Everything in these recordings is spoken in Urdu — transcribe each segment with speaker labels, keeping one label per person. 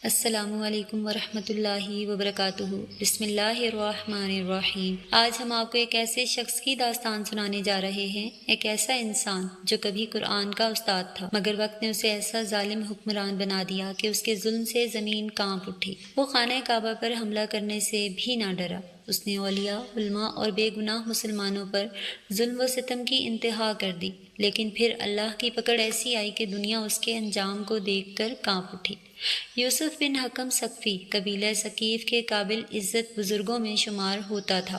Speaker 1: السلام علیکم ورحمۃ اللہ وبرکاتہ۔ بسم اللہ الرحمن الرحیم۔ آج ہم آپ کو ایک ایسے شخص کی داستان سنانے جا رہے ہیں، ایک ایسا انسان جو کبھی قرآن کا استاد تھا، مگر وقت نے اسے ایسا ظالم حکمران بنا دیا کہ اس کے ظلم سے زمین کانپ اٹھی۔ وہ خانہ کعبہ پر حملہ کرنے سے بھی نہ ڈرا۔ اس نے اولیاء، علماء اور بے گناہ مسلمانوں پر ظلم و ستم کی انتہا کر دی، لیکن پھر اللہ کی پکڑ ایسی آئی کہ دنیا اس کے انجام کو دیکھ کر کانپ اٹھی۔ یوسف بن حکم ثقفی قبیلہ ثقیف کے قابل عزت بزرگوں میں شمار ہوتا تھا،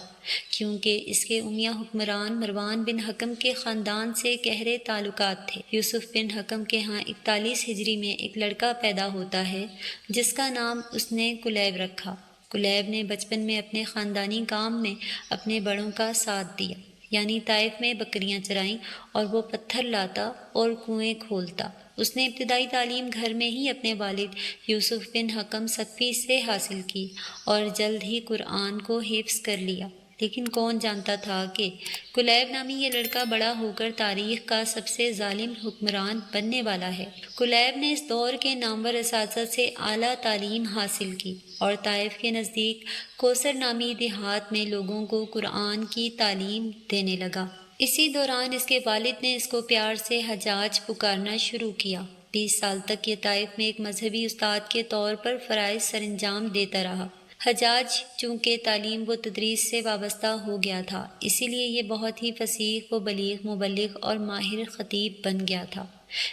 Speaker 1: کیونکہ اس کے امیہ حکمران مروان بن حکم کے خاندان سے گہرے تعلقات تھے۔ یوسف بن حکم کے ہاں 41 ہجری میں ایک لڑکا پیدا ہوتا ہے جس کا نام اس نے کلیب رکھا۔ کلیب نے بچپن میں اپنے خاندانی کام میں اپنے بڑوں کا ساتھ دیا، یعنی طائف میں بکریاں چرائیں اور وہ پتھر لاتا اور کنویں کھولتا۔ اس نے ابتدائی تعلیم گھر میں ہی اپنے والد یوسف بن حکم ثقفی سے حاصل کی اور جلد ہی قرآن کو حفظ کر لیا، لیکن کون جانتا تھا کہ کلیب نامی یہ لڑکا بڑا ہو کر تاریخ کا سب سے ظالم حکمران بننے والا ہے۔ کلیب نے اس دور کے نامور اساتذہ سے اعلیٰ تعلیم حاصل کی اور طائف کے نزدیک کوثر نامی دیہات میں لوگوں کو قرآن کی تعلیم دینے لگا۔ اسی دوران اس کے والد نے اس کو پیار سے حجاج پکارنا شروع کیا۔ 20 سال تک یہ طائف میں ایک مذہبی استاد کے طور پر فرائض سر انجام دیتا رہا۔ حجاج چونکہ تعلیم و تدریس سے وابستہ ہو گیا تھا، اسی لیے یہ بہت ہی فصیح و بلیغ مبلغ اور ماہر خطیب بن گیا تھا،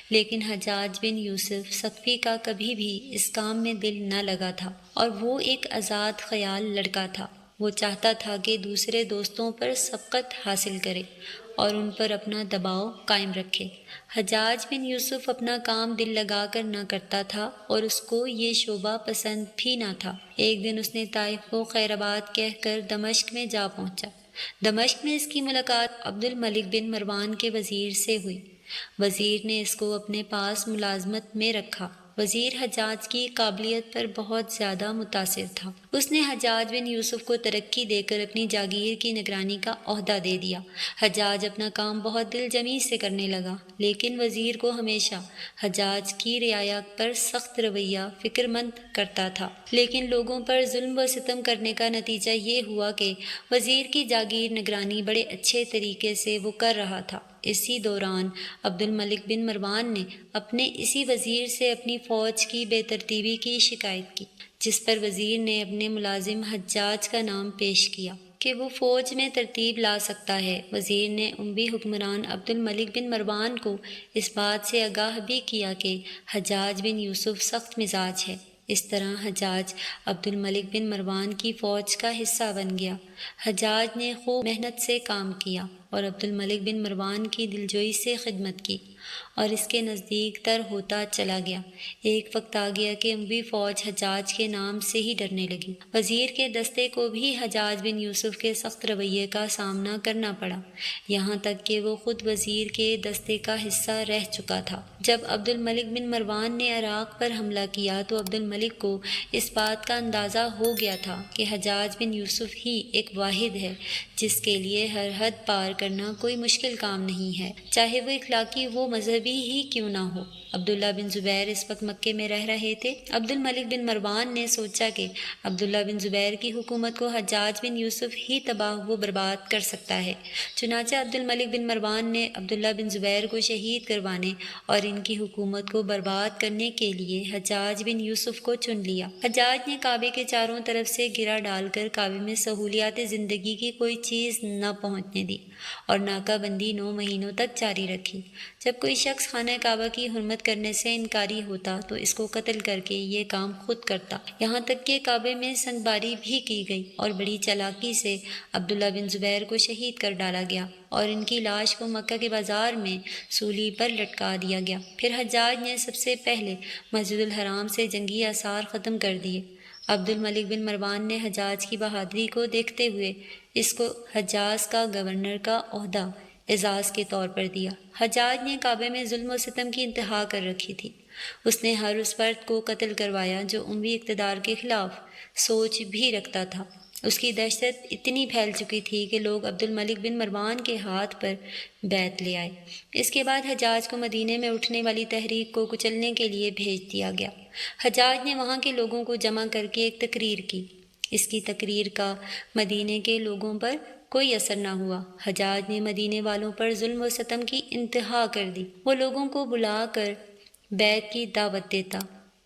Speaker 1: لیکن حجاج بن یوسف ثقفی کا کبھی بھی اس کام میں دل نہ لگا تھا، اور وہ ایک آزاد خیال لڑکا تھا۔ وہ چاہتا تھا کہ دوسرے دوستوں پر سبقت حاصل کرے اور ان پر اپنا دباؤ قائم رکھے۔ حجاج بن یوسف اپنا کام دل لگا کر نہ کرتا تھا اور اس کو یہ شعبہ پسند بھی نہ تھا۔ ایک دن اس نے طائف کو خیر آباد کہہ کر دمشق میں جا پہنچا۔ دمشق میں اس کی ملاقات عبد الملک بن مروان کے وزیر سے ہوئی۔ وزیر نے اس کو اپنے پاس ملازمت میں رکھا۔ وزیر حجاج کی قابلیت پر بہت زیادہ متاثر تھا۔ اس نے حجاج بن یوسف کو ترقی دے کر اپنی جاگیر کی نگرانی کا عہدہ دے دیا۔ حجاج اپنا کام بہت دل جمی سے کرنے لگا، لیکن وزیر کو ہمیشہ حجاج کی رعایا پر سخت رویہ فکر مند کرتا تھا۔ لیکن لوگوں پر ظلم و ستم کرنے کا نتیجہ یہ ہوا کہ وزیر کی جاگیر نگرانی بڑے اچھے طریقے سے وہ کر رہا تھا۔ اسی دوران عبد الملک بن مروان نے اپنے اسی وزیر سے اپنی فوج کی بے ترتیبی کی شکایت کی، جس پر وزیر نے اپنے ملازم حجاج کا نام پیش کیا کہ وہ فوج میں ترتیب لا سکتا ہے۔ وزیر نے اموی حکمران عبد الملک بن مروان کو اس بات سے آگاہ بھی کیا کہ حجاج بن یوسف سخت مزاج ہے۔ اس طرح حجاج عبد الملک بن مروان کی فوج کا حصہ بن گیا۔ حجاج نے خوب محنت سے کام کیا اور عبد الملک بن مروان کی دلجوئی سے خدمت کی اور اس کے نزدیک تر ہوتا چلا گیا۔ ایک وقت آ گیا کہ اموی فوج حجاج کے نام سے ہی ڈرنے لگی۔ وزیر کے دستے کو بھی حجاج بن یوسف کے سخت رویے کا سامنا کرنا پڑا، یہاں تک کہ وہ خود وزیر کے دستے کا حصہ رہ چکا تھا۔ جب عبد الملک بن مروان نے عراق پر حملہ کیا تو عبد الملک کو اس بات کا اندازہ ہو گیا تھا کہ حجاج بن یوسف ہی ایک واحد ہے جس کے لیے ہر حد پار کرنا کوئی مشکل کام نہیں ہے، چاہے وہ اخلاقی و مذہبی ہی کیوں نہ ہو۔ عبداللہ بن زبیر اس وقت مکے میں رہ رہے تھے۔ عبد الملک بن مروان نے سوچا کہ عبداللہ بن زبیر کی حکومت کو حجاج بن یوسف ہی تباہ و برباد کر سکتا ہے، چنانچہ عبد الملک بن مروان نے عبداللہ بن زبیر کو شہید کروانے اور ان کی حکومت کو برباد کرنے کے لیے حجاج بن یوسف کو چن لیا۔ حجاج نے کعبے کے چاروں طرف سے گھیرا ڈال کر کعبے میں سہولیات زندگی کی کوئی چیز نہ پہنچنے دی اور ناکہ بندی 9 مہینوں تک جاری رکھی۔ جب کوئی شخص خانہ کعبہ کی حرمت کرنے سے انکاری ہوتا تو اس کو قتل کر کے یہ کام خود کرتا، یہاں تک کہ کعبے میں سنگ باری بھی کی گئی اور بڑی چالاکی سے عبداللہ بن زبیر کو شہید کر ڈالا گیا اور ان کی لاش کو مکہ کے بازار میں سولی پر لٹکا دیا گیا۔ پھر حجاج نے سب سے پہلے مسجد الحرام سے جنگی آثار ختم کر دیے۔ عبد الملک بن مروان نے حجاج کی بہادری کو دیکھتے ہوئے اس کو حجاز کا گورنر کا عہدہ اعزاز کے طور پر دیا۔ حجاج نے کعبے میں ظلم و ستم کی انتہا کر رکھی تھی۔ اس نے ہر اس فرد کو قتل کروایا جو اموی اقتدار کے خلاف سوچ بھی رکھتا تھا۔ اس کی دہشت اتنی پھیل چکی تھی کہ لوگ عبد الملک بن مروان کے ہاتھ پر بیعت لے آئے۔ اس کے بعد حجاج کو مدینے میں اٹھنے والی تحریک کو کچلنے کے لیے بھیج دیا گیا۔ حجاج نے وہاں کے لوگوں کو جمع کر کے ایک تقریر کی۔ اس کی تقریر کا مدینے کے لوگوں پر کوئی اثر نہ ہوا۔ حجاج نے مدینے والوں پر ظلم و ستم کی انتہا کر دی۔ وہ لوگوں کو بلا کر بیعت کی دعوت دیتا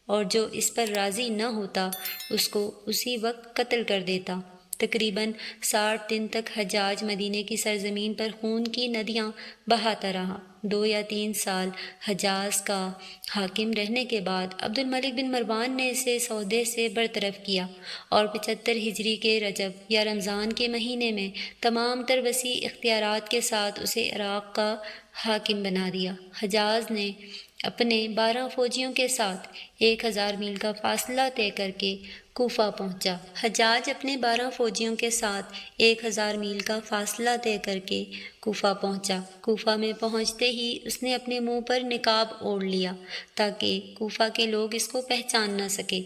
Speaker 1: اور جو اس پر راضی نہ ہوتا اس کو اسی وقت قتل کر دیتا۔ تقریباً 60 دن تک حجاج مدینے کی سرزمین پر خون کی ندیاں بہاتا رہا۔ 2 یا 3 سال حجاز کا حاکم رہنے کے بعد عبد الملک بن مروان نے اسے سودے سے برطرف کیا اور 75 ہجری کے رجب یا رمضان کے مہینے میں تمام تر وسیع اختیارات کے ساتھ اسے عراق کا حاکم بنا دیا۔ حجاز نے اپنے 12 فوجیوں کے ساتھ 1000 میل کا فاصلہ طے کر کے کوفہ پہنچا۔ حجاج اپنے 12 فوجیوں کے ساتھ 1000 میل کا فاصلہ طے کر کے کوفہ پہنچا۔ کوفہ میں پہنچتے ہی اس نے اپنے منہ پر نقاب اوڑھ لیا تاکہ کوفہ کے لوگ اس کو پہچان نہ سکے۔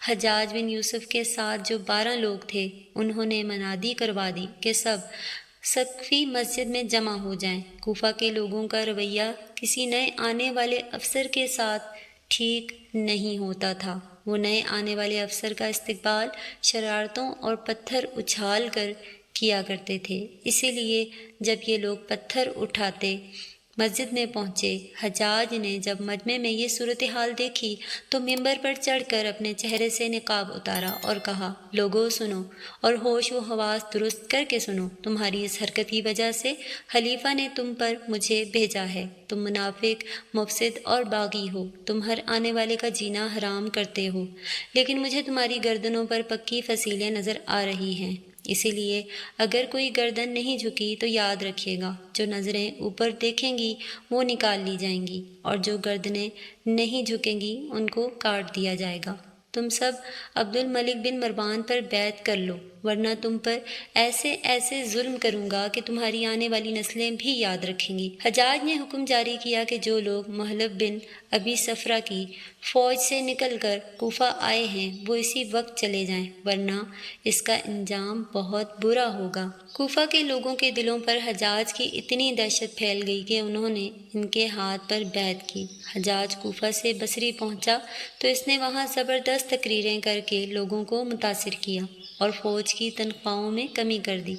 Speaker 1: حجاج بن یوسف کے ساتھ جو 12 لوگ تھے انہوں نے منادی کروا دی کہ سب سقفی مسجد میں جمع ہو جائیں۔ کوفہ کے لوگوں کا رویہ کسی نئے آنے والے افسر کے ساتھ ٹھیک نہیں ہوتا تھا۔ وہ نئے آنے والے افسر کا استقبال شرارتوں اور پتھر اچھال کر کیا کرتے تھے۔ اسی لیے جب یہ لوگ پتھر اٹھاتے مسجد میں پہنچے، حجاج نے جب مجمع میں یہ صورتحال دیکھی تو ممبر پر چڑھ کر اپنے چہرے سے نقاب اتارا اور کہا، لوگو سنو اور ہوش و حواس درست کر کے سنو، تمہاری اس حرکت کی وجہ سے خلیفہ نے تم پر مجھے بھیجا ہے۔ تم منافق، مفسد اور باغی ہو، تم ہر آنے والے کا جینا حرام کرتے ہو، لیکن مجھے تمہاری گردنوں پر پکی فصیلیں نظر آ رہی ہیں۔ اسی لیے اگر کوئی گردن نہیں جھکی تو یاد رکھیے گا، جو نظریں اوپر دیکھیں گی وہ نکال لی جائیں گی اور جو گردنیں نہیں جھکیں گی ان کو کاٹ دیا جائے گا۔ تم سب عبد الملک بن مروان پر بیعت کر لو، ورنہ تم پر ایسے ایسے ظلم کروں گا کہ تمہاری آنے والی نسلیں بھی یاد رکھیں گی۔ حجاج نے حکم جاری کیا کہ جو لوگ محلب بن ابی صفرہ کی فوج سے نکل کر کوفہ آئے ہیں وہ اسی وقت چلے جائیں، ورنہ اس کا انجام بہت برا ہوگا۔ کوفہ کے لوگوں کے دلوں پر حجاج کی اتنی دہشت پھیل گئی کہ انہوں نے ان کے ہاتھ پر بیعت کی۔ حجاج کوفہ سے بصری پہنچا تو اس نے وہاں زبردست تقریریں کر کے لوگوں کو متاثر کیا اور فوج کی تنخواہوں میں کمی کر دی۔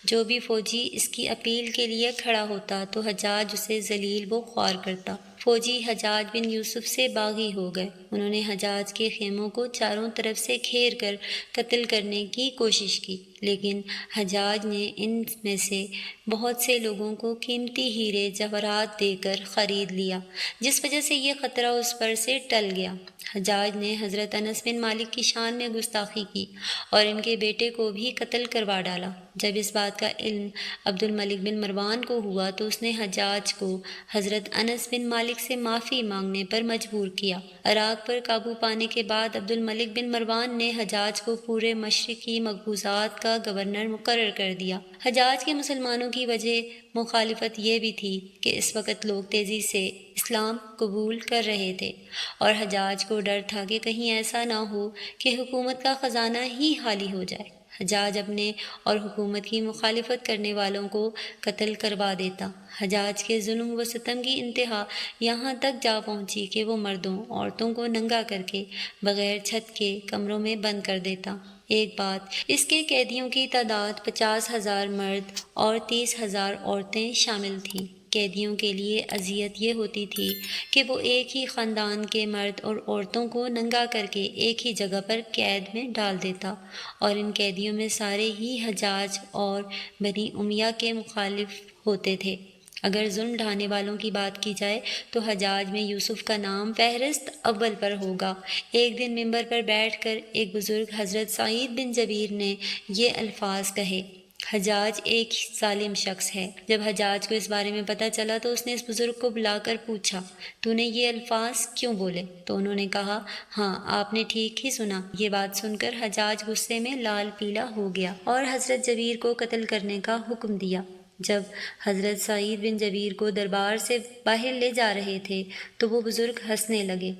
Speaker 1: جو بھی فوجی اس کی اپیل کے لیے کھڑا ہوتا تو حجاج اسے ذلیل و خوار کرتا۔ فوجی حجاج بن یوسف سے باغی ہو گئے۔ انہوں نے حجاج کے خیموں کو چاروں طرف سے گھیر کر قتل کرنے کی کوشش کی، لیکن حجاج نے ان میں سے بہت سے لوگوں کو قیمتی ہیرے جواہرات دے کر خرید لیا، جس وجہ سے یہ خطرہ اس پر سے ٹل گیا۔ حجاج نے حضرت انس بن مالک کی شان میں گستاخی کی اور ان کے بیٹے کو بھی قتل کروا ڈالا۔ جب اس بات کا علم عبد الملک بن مروان کو ہوا تو اس نے حجاج کو حضرت انس بن مالک سے معافی مانگنے پر مجبور کیا۔ عراق پر قابو پانے کے بعد عبد الملک بن مروان نے حجاج کو پورے مشرقی مقبوضات کا گورنر مقرر کر دیا۔ حجاج کے مسلمانوں کی وجہ مخالفت یہ بھی تھی کہ اس وقت لوگ تیزی سے اسلام قبول کر رہے تھے اور حجاج کو ڈر تھا کہ کہیں ایسا نہ ہو کہ حکومت کا خزانہ ہی خالی ہو جائے۔ حجاج اپنے اور حکومت کی مخالفت کرنے والوں کو قتل کروا دیتا۔ حجاج کے ظلم و ستم کی انتہا یہاں تک جا پہنچی کہ وہ مردوں عورتوں کو ننگا کر کے بغیر چھت کے کمروں میں بند کر دیتا۔ ایک بات، اس کے قیدیوں کی تعداد 50,000 مرد اور 30,000 عورتیں شامل تھیں۔ قیدیوں کے لیے اذیت یہ ہوتی تھی کہ وہ ایک ہی خاندان کے مرد اور عورتوں کو ننگا کر کے ایک ہی جگہ پر قید میں ڈال دیتا، اور ان قیدیوں میں سارے ہی حجاج اور بنی امیہ کے مخالف ہوتے تھے۔ اگر ظلم ڈھانے والوں کی بات کی جائے تو حجاج میں یوسف کا نام فہرست اول پر ہوگا۔ ایک دن ممبر پر بیٹھ کر ایک بزرگ حضرت سعید بن جبیر نے یہ الفاظ کہے، حجاج ایک ظالم شخص ہے۔ جب حجاج کو اس بارے میں پتہ چلا تو اس نے اس بزرگ کو بلا کر پوچھا، تو نے یہ الفاظ کیوں بولے؟ تو انہوں نے کہا، ہاں آپ نے ٹھیک ہی سنا۔ یہ بات سن کر حجاج غصے میں لال پیلا ہو گیا اور حضرت جبیر کو قتل کرنے کا حکم دیا۔ جب حضرت سعید بن جبیر کو دربار سے باہر لے جا رہے تھے تو وہ بزرگ ہنسنے لگے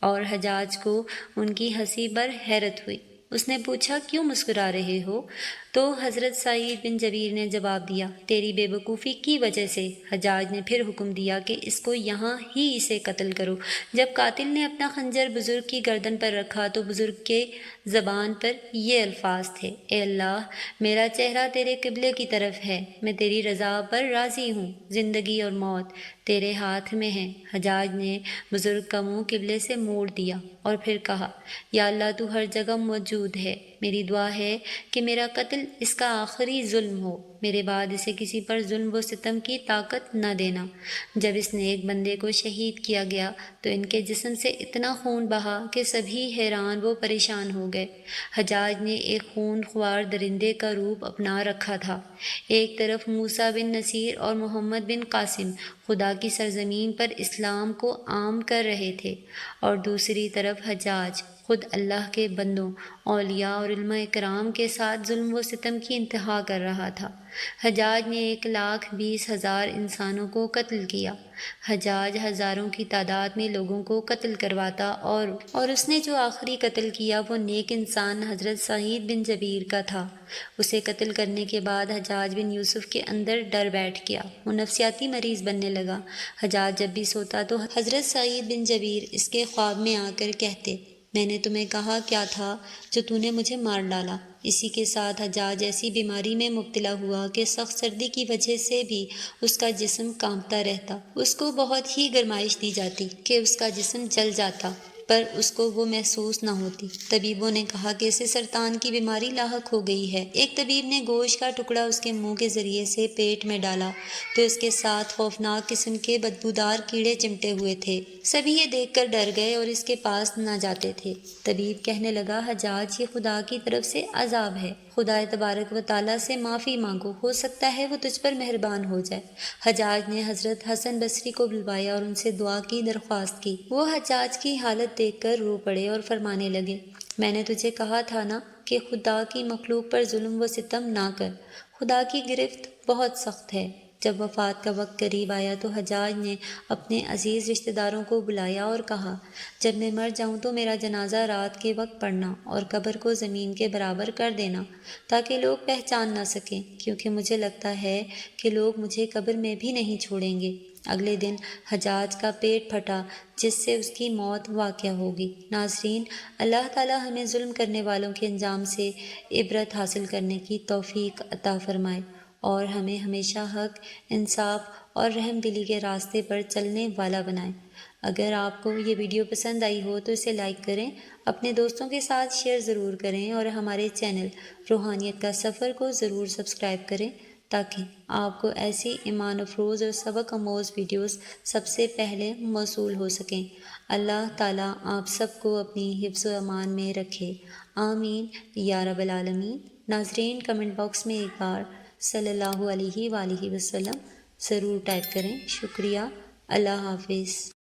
Speaker 1: اور حجاج کو ان کی ہنسی پر حیرت ہوئی۔ اس نے پوچھا کیوں مسکرا رہے ہو؟ تو حضرت سعید بن جبیر نے جواب دیا تیری بے وقوفی کی وجہ سے۔ حجاج نے پھر حکم دیا کہ اس کو یہاں ہی اسے قتل کرو۔ جب قاتل نے اپنا خنجر بزرگ کی گردن پر رکھا تو بزرگ کے زبان پر یہ الفاظ تھے، اے اللہ، میرا چہرہ تیرے قبلے کی طرف ہے، میں تیری رضا پر راضی ہوں، زندگی اور موت تیرے ہاتھ میں ہے۔ حجاج نے بزرگ کا منہ قبلے سے موڑ دیا اور پھر کہا، یا اللہ تو ہر جگہ موجود ہے، میری دعا ہے کہ میرا قتل اس کا آخری ظلم ہو، میرے بعد اسے کسی پر ظلم و ستم کی طاقت نہ دینا۔ جب اس نیک بندے کو شہید کیا گیا تو ان کے جسم سے اتنا خون بہا کہ سبھی حیران و پریشان ہو گئے۔ حجاج نے ایک خون خوار درندے کا روپ اپنا رکھا تھا۔ ایک طرف موسیٰ بن نصیر اور محمد بن قاسم خدا کی سرزمین پر اسلام کو عام کر رہے تھے، اور دوسری طرف حجاج خود اللہ کے بندوں، اولیاء اور علماء کرام کے ساتھ ظلم و ستم کی انتہا کر رہا تھا۔ حجاج نے 1,20,000 انسانوں کو قتل کیا۔ حجاج ہزاروں کی تعداد میں لوگوں کو قتل کرواتا اور اس نے جو آخری قتل کیا وہ نیک انسان حضرت سعید بن جبیر کا تھا۔ اسے قتل کرنے کے بعد حجاج بن یوسف کے اندر ڈر بیٹھ گیا، وہ نفسیاتی مریض بننے لگا۔ حجاج جب بھی سوتا تو حضرت سعید بن جبیر اس کے خواب میں آ کر کہتے، میں نے تمہیں کہا کیا تھا جو تو نے مجھے مار ڈالا۔ اسی کے ساتھ حجاج ایسی بیماری میں مبتلا ہوا کہ سخت سردی کی وجہ سے بھی اس کا جسم کانپتا رہتا۔ اس کو بہت ہی گرمائش دی جاتی کہ اس کا جسم جل جاتا، پر اس کو وہ محسوس نہ ہوتی۔ طبیبوں نے کہا کہ اسے سرطان کی بیماری لاحق ہو گئی ہے۔ ایک طبیب نے گوشت کا ٹکڑا اس کے منہ کے ذریعے سے پیٹ میں ڈالا تو اس کے ساتھ خوفناک قسم کے بدبودار کیڑے چمٹے ہوئے تھے۔ سبھی یہ دیکھ کر ڈر گئے اور اس کے پاس نہ جاتے تھے۔ طبیب کہنے لگا، حجاج، یہ خدا کی طرف سے عذاب ہے، خدا تبارک و تعالیٰ سے معافی مانگو، ہو سکتا ہے وہ تجھ پر مہربان ہو جائے۔ حجاج نے حضرت حسن بصری کو بلوایا اور ان سے دعا کی درخواست کی۔ وہ حجاج کی حالت دیکھ کر رو پڑے اور فرمانے لگے، میں نے تجھے کہا تھا نا کہ خدا کی مخلوق پر ظلم و ستم نہ کر، خدا کی گرفت بہت سخت ہے۔ جب وفات کا وقت قریب آیا تو حجاج نے اپنے عزیز رشتہ داروں کو بلایا اور کہا، جب میں مر جاؤں تو میرا جنازہ رات کے وقت پڑھنا اور قبر کو زمین کے برابر کر دینا تاکہ لوگ پہچان نہ سکیں، کیونکہ مجھے لگتا ہے کہ لوگ مجھے قبر میں بھی نہیں چھوڑیں گے۔ اگلے دن حجاج کا پیٹ پھٹا جس سے اس کی موت واقع ہوگی۔ ناظرین، اللہ تعالی ہمیں ظلم کرنے والوں کے انجام سے عبرت حاصل کرنے کی توفیق عطا فرمائے اور ہمیں ہمیشہ حق، انصاف اور رحم دلی کے راستے پر چلنے والا بنائے۔ اگر آپ کو یہ ویڈیو پسند آئی ہو تو اسے لائک کریں، اپنے دوستوں کے ساتھ شیئر ضرور کریں اور ہمارے چینل روحانیت کا سفر کو ضرور سبسکرائب کریں تاکہ آپ کو ایسی ایمان افروز اور سبق آموز ویڈیوز سب سے پہلے موصول ہو سکیں۔ اللہ تعالیٰ آپ سب کو اپنی حفظ و امان میں رکھے، آمین یا رب العالمین۔ ناظرین، کمنٹ باکس میں ایک بار صلی اللہ علیہ وآلہ وسلم ضرور ٹائپ کریں۔ شکریہ، اللہ حافظ۔